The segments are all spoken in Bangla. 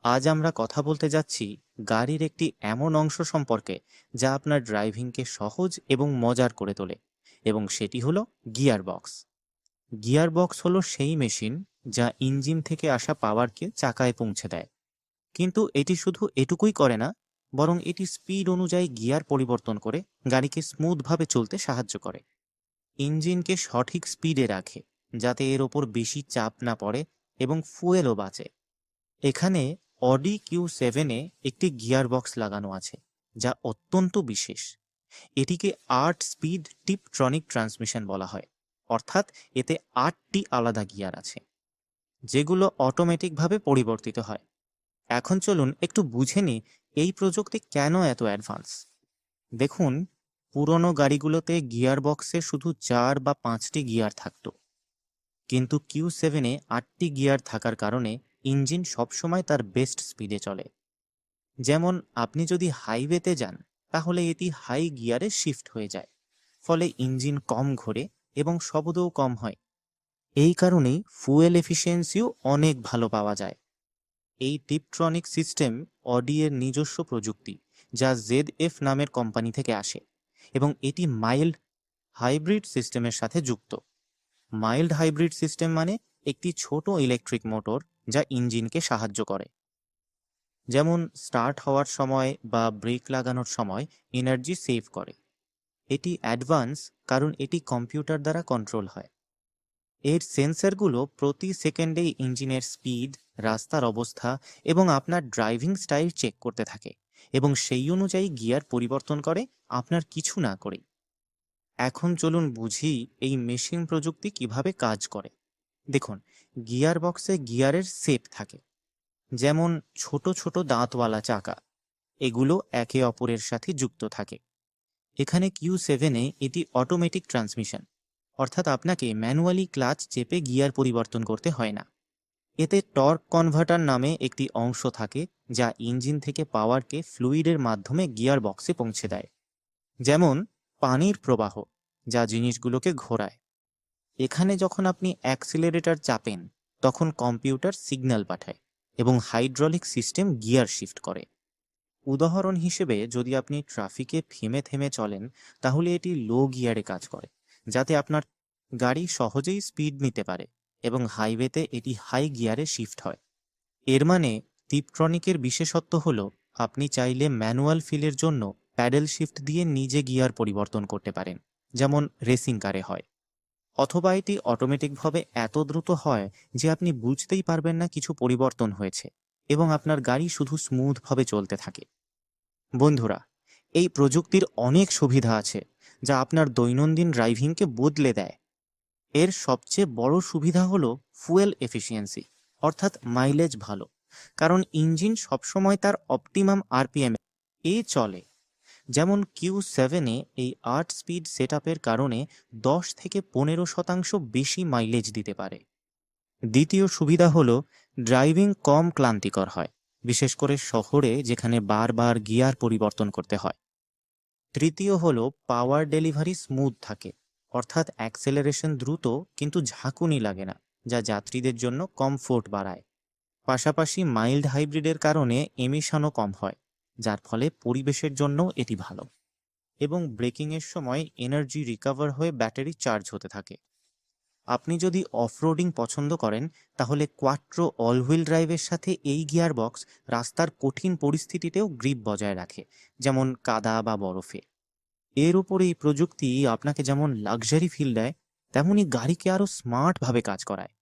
আজ আমরা কথা বলতে যাচ্ছি গাড়ির একটি এমন অংশ সম্পর্কে যা আপনার ড্রাইভিংকে সহজ এবং মজার করে তোলে, এবং সেটি হলো গিয়ার বক্স। গিয়ার বক্স হলো সেই মেশিন যা ইঞ্জিন থেকে আসা পাওয়ারকে চাকায় পৌঁছে দেয়। কিন্তু এটি শুধু এটুকুই করে না, বরং এটি স্পিড অনুযায়ী গিয়ার পরিবর্তন করে গাড়িকে স্মুথভাবে চলতে সাহায্য করে। ইঞ্জিনকে সঠিক স্পিডে রাখে যাতে এর ওপর বেশি চাপ না পড়ে এবং ফুয়েলও বাঁচে। এখানে অডি কিউ 7-এ একটি গিয়ার বক্স লাগানো আছে যা অত্যন্ত বিশেষ। এটিকে 8 স্পিড টিপট্রনিক ট্রান্সমিশন বলা হয়, অর্থাৎ এতে 8টি আলাদা গিয়ার আছে যেগুলো অটোমেটিকভাবে পরিবর্তিত হয়। এখন চলুন একটু বুঝে নিই এই প্রযুক্তি কেন এত অ্যাডভান্স। দেখুন, পুরনো গাড়িগুলোতে গিয়ার বক্সে শুধু 4 বা 5টি গিয়ার থাকতো, কিন্তু কিউ 7-এ 8টি গিয়ার থাকার কারণে ইঞ্জিন সবসময় তার বেস্ট স্পিডে চলে। যেমন আপনি যদি হাইওয়েতে যান, তাহলে এটি হাই গিয়ারে শিফট হয়ে যায়, ফলে ইঞ্জিন কম ঘোরে এবং শব্দও কম হয়। এই কারণেই ফুয়েল এফিসিয়েন্সিও অনেক ভালো পাওয়া যায়। এই টিপট্রনিক সিস্টেম অডি এর নিজস্ব প্রযুক্তি, যা ZF নামের কোম্পানি থেকে আসে, এবং এটি মাইল্ড হাইব্রিড সিস্টেমের সাথে যুক্ত। মাইল্ড হাইব্রিড সিস্টেম মানে একটি ছোট ইলেকট্রিক মোটর যা ইঞ্জিনকে সাহায্য করে, যেমন স্টার্ট হওয়ার সময় বা ব্রেক লাগানোর সময় এনার্জি সেভ করে। এটি অ্যাডভান্স কারণ এটি কম্পিউটার দ্বারা কন্ট্রোল হয়। এর সেন্সরগুলো প্রতি সেকেন্ডেই ইঞ্জিনের স্পিড, রাস্তার অবস্থা এবং আপনার ড্রাইভিং স্টাইল চেক করতে থাকে, এবং সেই অনুযায়ী গিয়ার পরিবর্তন করে আপনার কিছু না করে। এখন চলুন বুঝি এই মেশিন প্রযুক্তি কিভাবে কাজ করে। দেখুন, গিয়ার বক্সে গিয়ারের সেপ থাকে, যেমন ছোট ছোট দাঁতওয়ালা চাকা। এগুলো একে অপরের সাথে যুক্ত থাকে। এখানে কিউ 7-এ এটি অটোমেটিক ট্রান্সমিশন, অর্থাৎ আপনাকে ম্যানুয়ালি ক্লাচ চেপে গিয়ার পরিবর্তন করতে হয় না। এতে টর্ক কনভার্টার নামে একটি অংশ থাকে যা ইঞ্জিন থেকে পাওয়ারকে ফ্লুইডের মাধ্যমে গিয়ার বক্সে পৌঁছে দেয়, যেমন পানির প্রবাহ, যা জিনিসগুলোকে ঘোরায়। এখানে যখন আপনি অ্যাক্সিলারেটর চাপেন, তখন কম্পিউটার সিগন্যাল পাঠায় এবং হাইড্রোলিক সিস্টেম গিয়ার শিফট করে। উদাহরণ হিসেবে, যদি আপনি ট্রাফিকে থেমে থেমে চলেন, তাহলে এটি লো গিয়ারে কাজ করে যাতে আপনার গাড়ি সহজেই স্পিড নিতে পারে, এবং হাইওয়েতে এটি হাই গিয়ারে শিফট হয়। এর মানে টিপট্রনিকের বিশেষত্ব হলো আপনি চাইলে ম্যানুয়াল ফিলের জন্য প্যাডেল শিফট দিয়ে নিজে গিয়ার পরিবর্তন করতে পারেন, যেমন রেসিং কারে হয়। অথবা এটি অটোমেটিকভাবে এত দ্রুত হয় যে আপনি বুঝতেই পারবেন না কিছু পরিবর্তন হয়েছে, এবং আপনার গাড়ি শুধু স্মুথভাবে চলতে থাকে। বন্ধুরা, এই প্রযুক্তির অনেক সুবিধা আছে যা আপনার দৈনন্দিন ড্রাইভিংকে বদলে দেয়। এর সবচেয়ে বড় সুবিধা হলো ফুয়েল এফিসিয়েন্সি, অর্থাৎ মাইলেজ ভালো, কারণ ইঞ্জিন সবসময় তার অপটিমাম আরপিএম এ চলে। যেমন কিউ 7-এ এই 8 স্পিড সেটআপের কারণে 10 থেকে 15% বেশি মাইলেজ দিতে পারে। দ্বিতীয় সুবিধা হলো ড্রাইভিং কম ক্লান্তিকর হয়, বিশেষ করে শহরে যেখানে বারবার গিয়ার পরিবর্তন করতে হয়। তৃতীয় হলো পাওয়ার ডেলিভারি স্মুথ থাকে, অর্থাৎ অ্যাক্সেলারেশন দ্রুত কিন্তু ঝাঁকুনি লাগে না, যা যাত্রীদের জন্য কমফোর্ট বাড়ায়। পাশাপাশি মাইল্ড হাইব্রিডের কারণে এমিশনও কম হয়, যার ফলে পরিবেশের জন্য এটি ভালো। এবং ব্রেকিংয়ের সময় এনার্জি রিকভার হয়ে ব্যাটারি চার্জ হতে থাকে। আপনি যদি অফরোডিং পছন্দ করেন, তাহলে কোয়াট্রো অল হুইল ড্রাইভের সাথে এই গিয়ার বক্স রাস্তার কঠিন পরিস্থিতিতেও গ্রিপ বজায় রাখে, যেমন কাদা বা বরফে। এর উপরে এই প্রযুক্তি আপনাকে যেমন লাক্সারি ফিল দেয়, তেমনি গাড়িকে আরও স্মার্টভাবে কাজ করায়।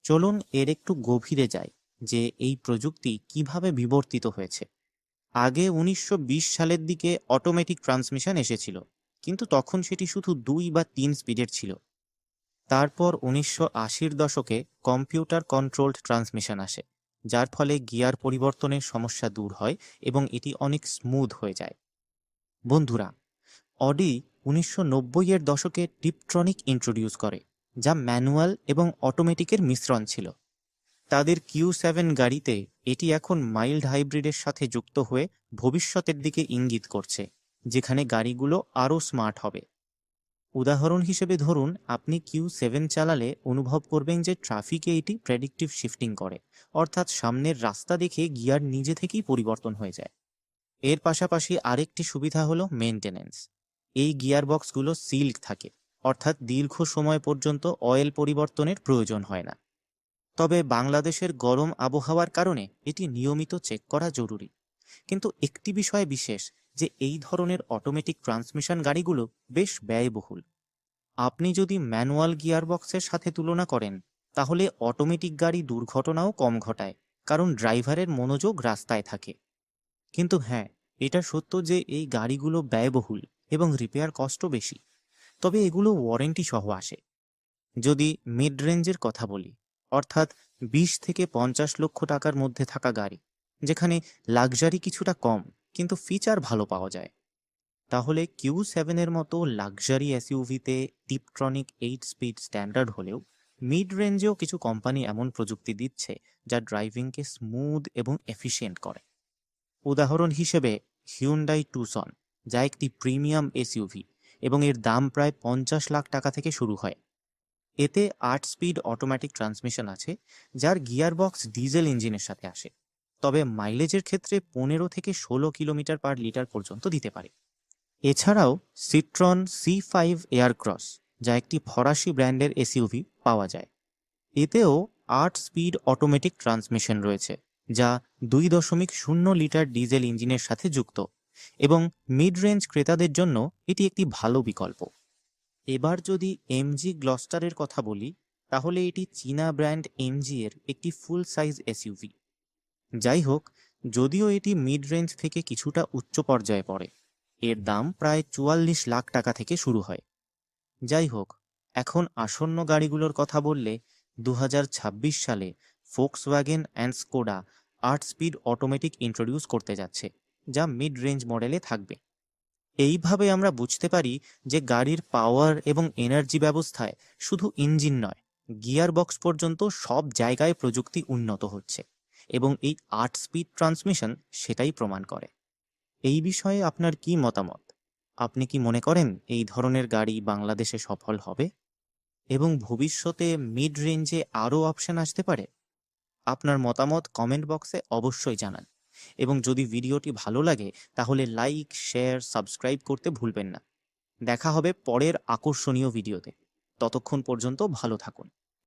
চলুন এর একটু গভীরে যাই যে এই প্রযুক্তি কিভাবে বিবর্তিত হয়েছে। আগে 1920 সালের দিকে অটোমেটিক ট্রান্সমিশন এসেছিল, কিন্তু তখন সেটি শুধু 2 বা 3 স্পিডের ছিল। তারপর 1980-র দশকে কম্পিউটার কন্ট্রোলড ট্রান্সমিশন আসে, যার ফলে গিয়ার পরিবর্তনের সমস্যা দূর হয় এবং এটি অনেক স্মুথ হয়ে যায়। বন্ধুরা, অডি 1990-এর দশকে টিপট্রনিক ইন্ট্রোডিউস করে, যা ম্যানুয়াল এবং অটোমেটিকের মিশ্রণ ছিল। তাদের কিউ 7 গাড়িতে এটি এখন মাইল্ড হাইব্রিডের সাথে যুক্ত হয়ে ভবিষ্যতের দিকে ইঙ্গিত করছে, যেখানে গাড়িগুলো আরও স্মার্ট হবে। উদাহরণ হিসেবে ধরুন আপনি Q7 চালালে অনুভব করবেন যে ট্রাফিকে এটি প্রেডিক্টিভ শিফটিং করে, অর্থাৎ সামনের রাস্তা দেখে গিয়ার নিজে থেকেই পরিবর্তন হয়ে যায়। এর পাশাপাশি আরেকটি সুবিধা হলো মেইনটেনেন্স। এই গিয়ারবক্সগুলো সিল্ড থাকে, অর্থাৎ দীর্ঘ সময় পর্যন্ত অয়েল পরিবর্তনের প্রয়োজন হয় না। তবে বাংলাদেশের গরম আবহাওয়ার কারণে এটি নিয়মিত চেক করা জরুরি। কিন্তু একটি বিষয় বিশেষ, যে এই ধরনের অটোমেটিক ট্রান্সমিশন গাড়িগুলো বেশ ব্যয়বহুল। আপনি যদি ম্যানুয়াল গিয়ারবক্সের সাথে তুলনা করেন, তাহলে অটোমেটিক গাড়ি দুর্ঘটনাও কম ঘটায়, কারণ ড্রাইভারের মনোযোগ রাস্তায় থাকে। কিন্তু হ্যাঁ, এটা সত্য যে এই গাড়িগুলো ব্যয়বহুল এবং রিপেয়ার কষ্ট বেশি। তবে এগুলো ওয়ারেন্টি সহ আসে। যদি মিড রেঞ্জের কথা বলি, অর্থাৎ 20 থেকে 50 লক্ষ টাকার মধ্যে থাকা গাড়ি, যেখানে লাক্সারি কিছুটা কম কিন্তু ফিচার ভালো পাওয়া যায়, তাহলে Q7 মতো লাক্সারি এসইউভিতে টিপট্রনিক 8 স্পিড স্ট্যান্ডার্ড হলেও মিড রেঞ্জেও কিছু কোম্পানি এমন প্রযুক্তি দিচ্ছে যা ড্রাইভিংকে স্মুথ এবং এফিশিয়েন্ট করে। উদাহরণ হিসেবে হিউন্ডাই টুসন, যা একটি প্রিমিয়াম এসইউভি এবং এর দাম প্রায় 50 লাখ টাকা থেকে শুরু হয়। এতে 8 স্পিড অটোমেটিক ট্রান্সমিশন আছে, যার গিয়ারবক্স ডিজেল ইঞ্জিনের সাথে আসে। তবে মাইলেজের ক্ষেত্রে 15 থেকে 16 কিলোমিটার/লিটার পর্যন্ত দিতে পারে। এছাড়াও সিট্রন C5 এয়ারক্রস, যা একটি ফরাসি ব্র্যান্ডের এসইউভি, পাওয়া যায়। এতেও 8 স্পিড অটোমেটিক ট্রান্সমিশন রয়েছে, যা 2.0 লিটার ডিজেল ইঞ্জিনের সাথে যুক্ত, এবং মিড রেঞ্জ ক্রেতাদের জন্য এটি একটি ভালো বিকল্প। এবার যদি এমজি গ্লস্টারের কথা বলি, তাহলে এটি চীনা ব্র্যান্ড এমজি এর একটি ফুল সাইজ এসইউভি। যাই হোক, যদিও এটি মিড রেঞ্জ থেকে কিছুটা উচ্চ পর্যায়ে পড়ে, এর দাম প্রায় 44 লাখ টাকা থেকে শুরু হয়। যাই হোক, এখন আসন্ন গাড়িগুলোর কথা বললে 2026 সালে Volkswagen and Skoda 8 speed automatic introduce করতে যাচ্ছে, যা মিড রেঞ্জ মডেলে থাকবে। এইভাবে আমরা বুঝতে পারি যে গাড়ির পাওয়ার এবং এনার্জি ব্যবস্থায় শুধু ইঞ্জিন নয়, গিয়ার বক্স পর্যন্ত সব জায়গায় প্রযুক্তি উন্নত হচ্ছে, এবং এই 8 স্পিড ট্রান্সমিশন সেটাই প্রমাণ করে। এই বিষয়ে আপনার কি মতামত? আপনি কি মনে করেন এই ধরনের গাড়ি বাংলাদেশে সফল হবে এবং ভবিষ্যতে মিড রেঞ্জে আরও অপশন আসতে পারে? আপনার মতামত কমেন্ট বক্সে অবশ্যই জানান, এবং যদি ভিডিওটি ভালো লাগে তাহলে লাইক, শেয়ার, সাবস্ক্রাইব করতে ভুলবেন না। দেখা হবে পরের আকর্ষণীয় ভিডিওতে। ততক্ষণ পর্যন্ত ভালো থাকুন।